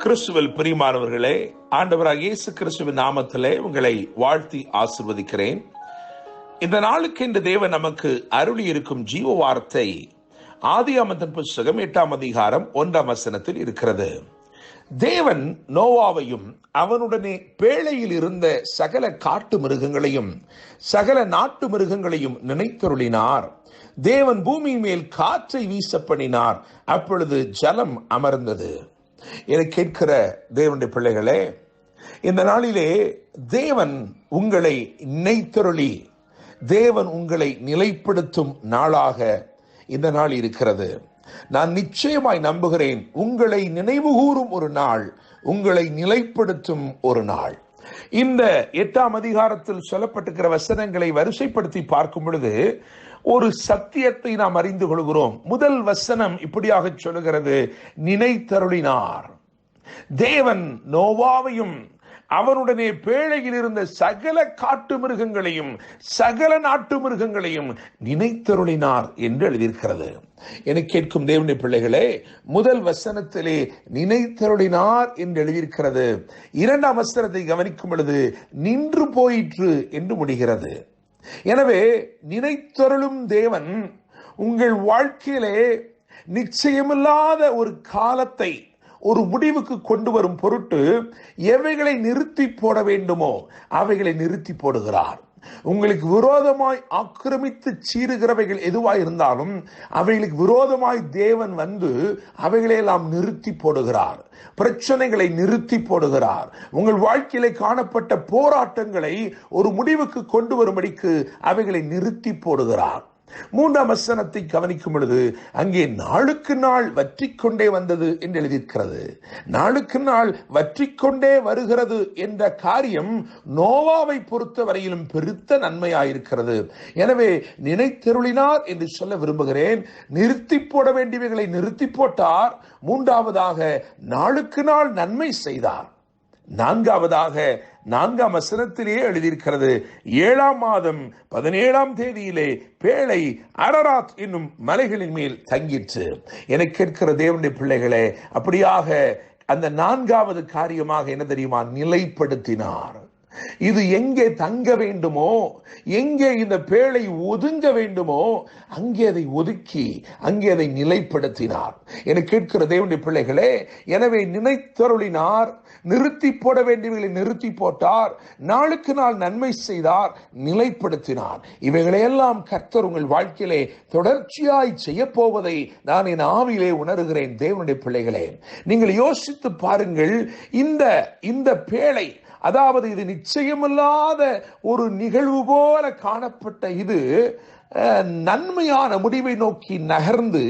கிறிஸ்துவில் பிரியமானவர்களே, ஆண்டவராக இயேசு கிறிஸ்துவின் நாமத்திலே உங்களை வாழ்த்தி ஆசிர்வதிக்கிறேன். இந்த நாளுக்கு இந்த தேவன் நமக்கு அருளி இருக்கும் ஜீவ வார்த்தை ஆதியாகமத்தின் புஸ்தகம் 8ஆம் அதிகாரம் 1ஆம் வசனத்தில் இருக்கிறது. தேவன் நோவாவையும் அவனுடனே பேழையில் இருந்த சகல காட்டு மிருகங்களையும் சகல நாட்டு மிருகங்களையும் நினைத்தருளினார். தேவன் பூமி மேல் காற்றை வீச பண்ணினார். அப்பொழுது ஜலம் அமர்ந்தது. என கேட்கிற தேவனுடைய பிள்ளைகளே, இந்த நாளிலே தேவன் உங்களை நினைத்தருளி தேவன் உங்களை நிலைப்படுத்தும் நாளாக இந்த நாள் இருக்கிறது. நான் நிச்சயமாய் நம்புகிறேன், உங்களை நினைவுகூரும் ஒரு நாள், உங்களை நிலைப்படுத்தும் ஒரு நாள். இந்த 8ஆம் அதிகாரத்தில் சொல்லப்பட்டிருக்கிற வசனங்களை வரிசைப்படுத்தி பார்க்கும் பொழுது ஒரு சத்தியத்தை நாம் அறிந்து கொள்கிறோம். முதல் வசனம் இப்படியாக சொல்லுகிறது, நினைத்தருளினார். தேவன் நோவாவையும் அவனுடனே பேழையில் இருந்த சகல காட்டு மிருகங்களையும் சகல நாட்டு மிருகங்களையும் நினைத்தருளினார் என்று எழுதியிருக்கிறது. என கேட்கும் தேவனுடைய பிள்ளைகளே, முதல் வசனத்திலே நினைத்தருளினார் என்று எழுதியிருக்கிறது. 2ஆம் வசனத்தை கவனிக்கும் பொழுது நின்று போயிற்று என்று முடிகிறது. எனவே நினைத்தருளும் தேவன் உங்கள் வாழ்க்கையிலே நிச்சயமில்லாத ஒரு காலத்தை ஒரு முடிவுக்கு கொண்டு வரும் பொருட்டு எவைகளை நிறுத்தி போட வேண்டுமோ அவைகளை நிறுத்தி போடுகிறார். உங்களுக்கு விரோதமாய் ஆக்கிரமித்து சீறுகிறவைகள் எதுவாய் இருந்தாலும் அவைகளுக்கு விரோதமாய் தேவன் வந்து அவைகளையெல்லாம் நிறுத்தி போடுகிறார். பிரச்சனைகளை நிறுத்தி போடுகிறார். உங்கள் வாழ்க்கையிலே காணப்பட்ட போராட்டங்களை ஒரு முடிவுக்கு கொண்டு வரும்படிக்கு அவைகளை நிறுத்தி போடுகிறார். 3ஆம் வசனத்தை கவனிக்கும் பொழுது அங்கே நாளுக்கு நாள் வற்றிக்கொண்டே வந்தது என்று எழுதியிருக்கிறது. நாளுக்கு நாள் வற்றிக்கொண்டே வருகிறது என்ற காரியம் நோவாவை பொறுத்த வரையிலும் பெருத்த நன்மையாயிருக்கிறது. எனவே நினைத்தருளினார் என்று சொல்ல விரும்புகிறேன். நிறுத்தி போட வேண்டியவைகளை நிறுத்தி போட்டார். 3ஆவதாக நாளுக்கு நாள் நன்மை செய்தார். 4ஆவதாக 4ஆம் வசனத்திலேயே எழுதியிருக்கிறது, 7ஆம் மாதம் 17ஆம் தேதியிலே பேழை அரராத் என்னும் மலைகளின் மேல் தங்கிற்று. என கேட்கிற தேவனுடைய பிள்ளைகளே, அப்படியாக அந்த 4ஆவது காரியமாக என்ன தெரியுமா, நிலைப்படுத்தினார். இது எங்கே தங்க வேண்டுமோ, எங்கே இந்த பேழை ஒதுங்க வேண்டுமோ அங்கே அதை ஒதுக்கி அங்கே அதை நிலைப்படுத்தினார். என கேட்கிற தேவனுடைய பிள்ளைகளே, எனவே நினைத்தருளினார். நிறுத்தி போட வேண்டியவர்களை நிறுத்தி போட்டார். நாளுக்கு நாள் நன்மை செய்தார், நிலைப்படுத்தினார். இவைகளையெல்லாம் கர்த்தர் உங்கள் வாழ்க்கையிலே தொடர்ச்சியாய் செய்ய போவதை நான் என் ஆவியிலே உணர்கிறேன். தேவனுடைய பிள்ளைகளே, நீங்கள் யோசித்து பாருங்கள். இந்த பேழை, அதாவது இது நிச்சயமில்லாத ஒரு நிகழ்வு போல காணப்பட்ட இது நன்மையான முடிவை நோக்கி நகர்ந்து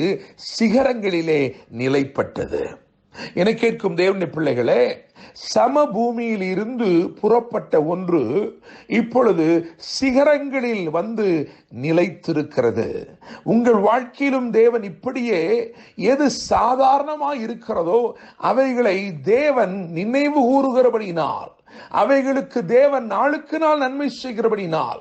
சிகரங்களிலே நிலைப்பட்டது. என கேட்கும் தேவனுடைய பிள்ளைகளே, சமபூமியில் இருந்து புறப்பட்ட ஒன்று இப்பொழுது சிகரங்களில் வந்து நிலைத்திருக்கிறது. உங்கள் வாழ்க்கையிலும் தேவன் இப்படியே எது சாதாரணமாய் இருக்கிறதோ அவைகளை தேவன் நினைவு கூறுகிறபடியினால், அவைகளுக்கு தேவன் நாளுக்கு நாள் நன்மை செய்கிறபடினால்,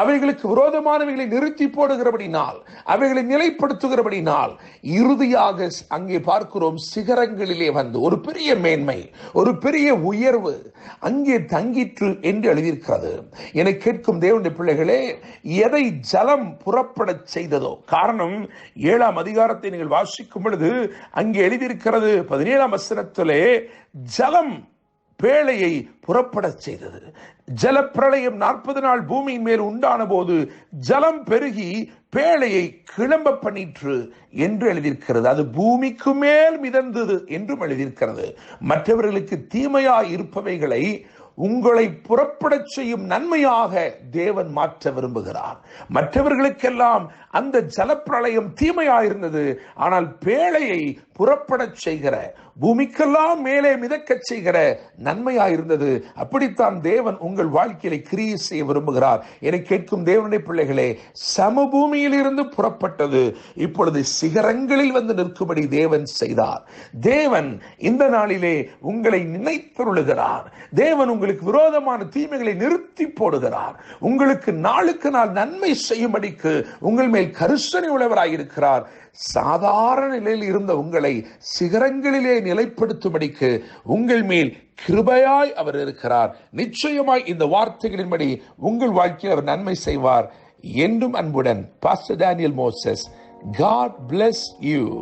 அவைகளுக்கு விரோதமானவைகளை நிறுத்தி போடுகிறபடினால், அவைகளை நிலைப்படுத்துகிறபடினால் இறுதியாக அங்கே பார்க்கிறோம், சிகரங்களிலே வந்து ஒரு பெரிய மேன்மை, ஒரு பெரிய உயர்வு அங்கே தங்கிற்று என்று எழுதியிருக்கிறது. என கேட்கும் தேவனுடைய பிள்ளைகளே, எதை ஜலம் புறப்பட செய்ததோ, காரணம் 7ஆம் அதிகாரத்தை நீங்கள் வாசிக்கும் பொழுது அங்கே எழுதியிருக்கிறது 17ஆம் வசனத்திலே, ஜலம் பேழையை புறப்பட செய்தது. ஜலப்பிரளயம் 40 நாள் பூமியின் மேல் உண்டான போது ஜலம் பெருகி பேழையை கிளம்ப பண்ணிற்று என்று எழுதியிருக்கிறது. அது பூமிக்கு மேல் மிதந்தது என்றும் எழுதியிருக்கிறது. மற்றவர்களுக்கு தீமையாய் இருப்பவைகளை உங்களை புறப்பட செய்யும் நன்மையாக தேவன் மாற்ற விரும்புகிறார். மற்றவர்களுக்கெல்லாம் அந்த ஜலப்பிரளயம் தீமையாயிருந்தது, ஆனால் பேழையை புறப்பட செய்கிற, பூமிக்கெல்லாம் மேலே மிதக்க செய்கிற நன்மையாயிருந்தது. அப்படித்தான் தேவன் உங்கள் வாழ்க்கையில கிரியை செய்ய விரும்புகிறார். என கேட்கும் தேவனுடைய பிள்ளைகளே, சமபூமியில் இருந்து புறப்பட்டது இப்பொழுது சிகரங்களில் வந்து நிற்கும்படி தேவன் செய்தார். தேவன் இந்த நாளிலே உங்களை நினைத்தருளுகிறார். தேவன் உங்களுக்கு விரோதமான தீமைகளை நிறுத்தி போடுகிறார். உங்களுக்கு நாளுக்கு நாள் நன்மை செய்யும்படிக்கு உங்கள் மேல் கரிசனை உள்ளவராயிருக்கிறார். சாதாரண நிலையில் இருந்த உங்களை சிகரங்களிலே நிலைப்படுத்தும்படிக்கு உங்கள் மேல் கிருபையாய் அவர் இருக்கிறார். நிச்சயமாய் இந்த வார்த்தைகளின்படி உங்கள் வாழ்க்கையில் அவர் நன்மை செய்வார். என்றும் அன்புடன் pastor Daniel Moses. God bless you.